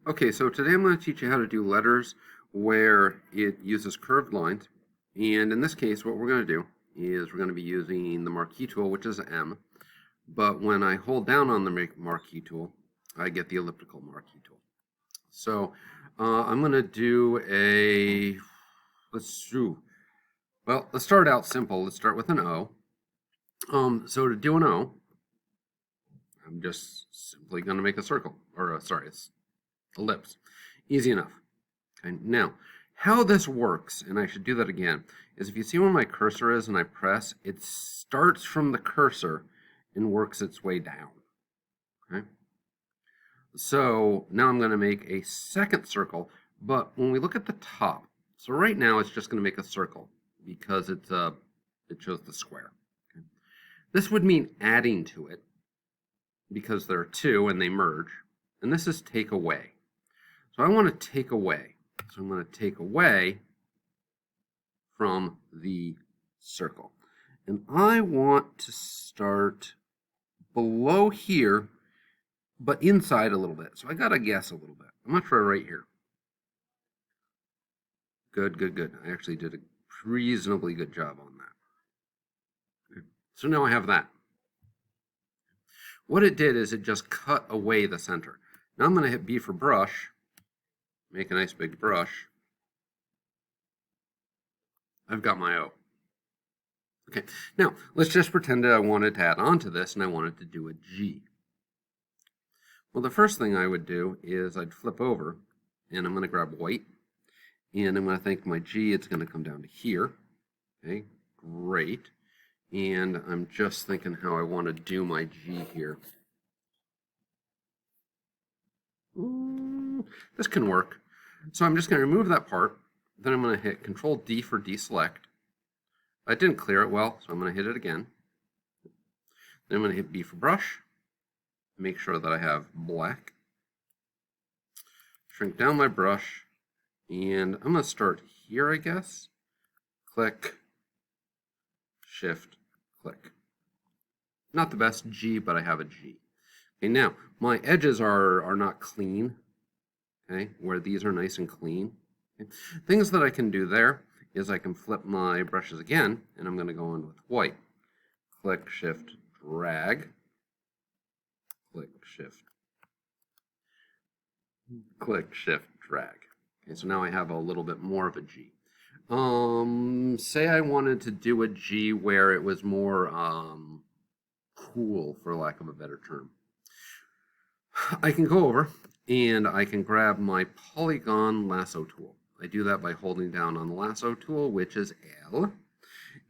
Okay, so today I'm going to teach you how to do letters where it uses curved lines. And in this case, what we're going to do is we're going to be using the Marquee tool, which is M. But when I hold down on the Marquee tool, I get the Elliptical Marquee tool. So I'm going to do let's start out simple. Let's start with an O. So to do an O, I'm just simply going to make a circle, or it's ellipse. Easy enough. Okay, now, how this works, and I should do that again, is if you see where my cursor is and I press, it starts from the cursor and works its way down. Okay? So now I'm going to make a second circle, but when we look at the top, so right now it's just going to make a circle because it shows the square. Okay? This would mean adding to it because there are two and they merge, and this is take away. So I want to take away. So I'm going to take away from the circle. And I want to start below here, but inside a little bit. So I got to guess a little bit. I'm going to try right here. Good, good, good. I actually did a reasonably good job on that. Okay. So now I have that. What it did is it just cut away the center. Now I'm going to hit B for brush. Make a nice big brush. I've got my O. Okay, now let's just pretend that I wanted to add on to this and I wanted to do a G. Well, the first thing I would do is I'd flip over and I'm going to grab white and I'm going to think my G, it's going to come down to here. Okay, great. And I'm just thinking how I want to do my G here. This can work. So I'm just going to remove that part. Then I'm going to hit Control D for deselect. I didn't clear it well, so I'm going to hit it again. Then I'm going to hit B for brush. Make sure that I have black. Shrink down my brush. And I'm going to start here, I guess. Click. Shift. Click. Not the best G, but I have a G. Okay, now, my edges are not clean. Okay, where these are nice and clean. Okay. Things that I can do there is I can flip my brushes again, and I'm going to go in with white. Click, shift, drag. Click, shift. Click, shift, drag. Okay, so now I have a little bit more of a G. Say I wanted to do a G where it was more cool, for lack of a better term. I can go over and I can grab my Polygon Lasso tool. I do that by holding down on the Lasso tool, which is L.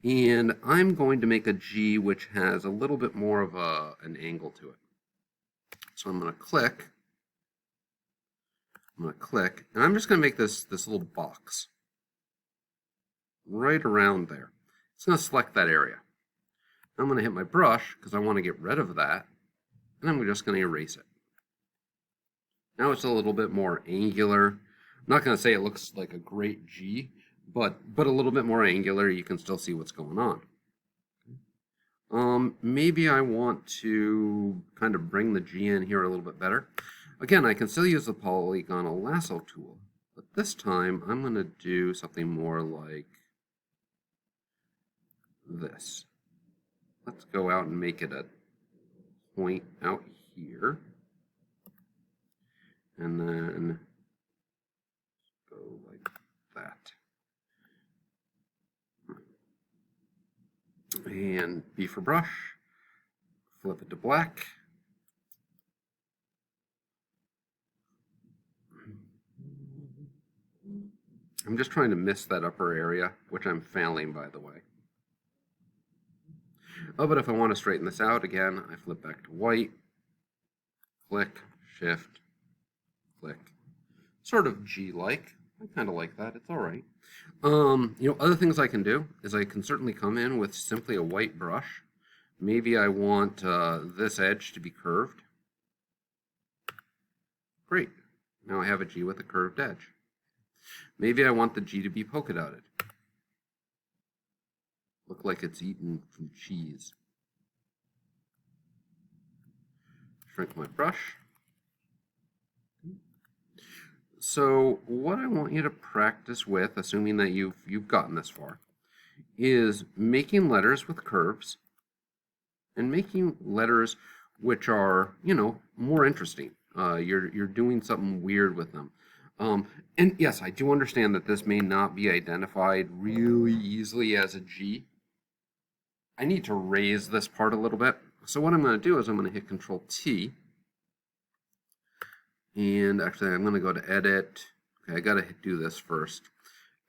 And I'm going to make a G which has a little bit more of an angle to it. So I'm going to click. And I'm just going to make this little box right around there. It's going to select that area. I'm going to hit my brush because I want to get rid of that. And I'm just going to erase it. Now it's a little bit more angular. I'm not going to say it looks like a great G, but a little bit more angular. You can still see what's going on. Maybe I want to kind of bring the G in here a little bit better. Again, I can still use the Polygon Lasso tool, but this time I'm going to do something more like this. Let's go out and make it a point out here. And then go like that. And B for brush, flip it to black. I'm just trying to miss that upper area, which I'm failing, by the way. Oh, but if I want to straighten this out again, I flip back to white, click, shift, click. Sort of G-like. I kind of like that. It's all right. Other things I can do is I can certainly come in with simply a white brush. Maybe I want this edge to be curved. Great. Now I have a G with a curved edge. Maybe I want the G to be polka dotted. Look like it's eaten from cheese. Shrink my brush. So what I want you to practice with, assuming that you've gotten this far, is making letters with curves and making letters which are, more interesting. You're doing something weird with them. And yes, I do understand that this may not be identified really easily as a G. I need to raise this part a little bit. So what I'm going to do is I'm going to hit Control T. And actually, I'm going to go to Edit. Okay, I got to do this first.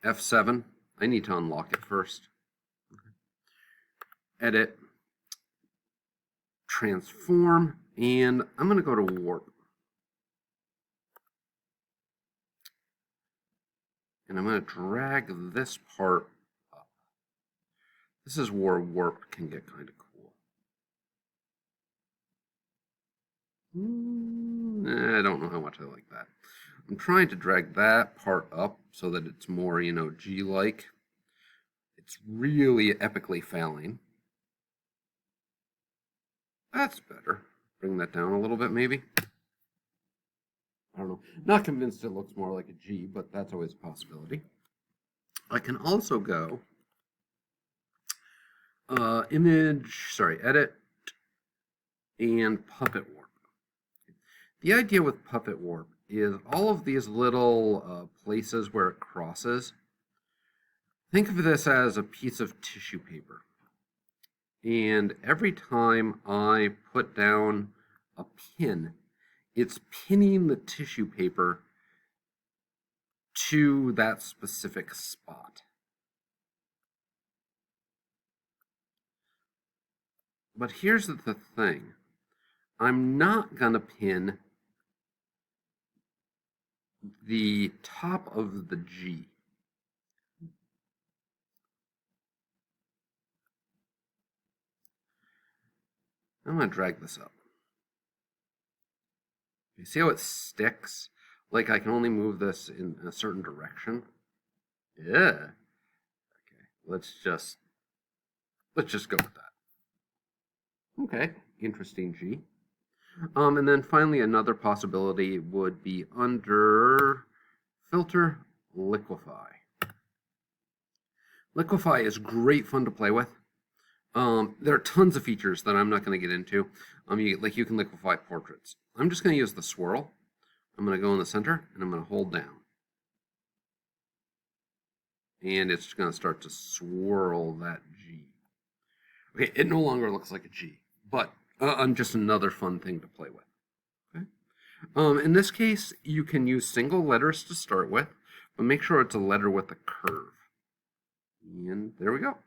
F7. I need to unlock it first. Okay. Edit. Transform. And I'm going to go to Warp. And I'm going to drag this part up. This is where warp can get kind of cool. I don't know how much I like that. I'm trying to drag that part up so that it's more, G-like. It's really epically failing. That's better. Bring that down a little bit, maybe. I don't know. Not convinced it looks more like a G, but that's always a possibility. I can also go Edit and Puppet Warp. The idea with Puppet Warp is all of these little places where it crosses. Think of this as a piece of tissue paper. And every time I put down a pin, it's pinning the tissue paper to that specific spot. But here's the thing. I'm not going to pin the top of the G. I'm going to drag this up. You see how it sticks? Like I can only move this in a certain direction. Yeah. Okay. Let's just go with that. Okay. Interesting G. And then finally another possibility would be under Filter, Liquify. Liquify is great fun to play with. There are tons of features that I'm not going to get into. You can liquefy portraits. I'm just going to use the swirl. I'm going to go in the center, and I'm going to hold down. And it's going to start to swirl that G. Okay, it no longer looks like a G, but just another fun thing to play with. Okay. In this case, you can use single letters to start with, but make sure it's a letter with a curve. And there we go.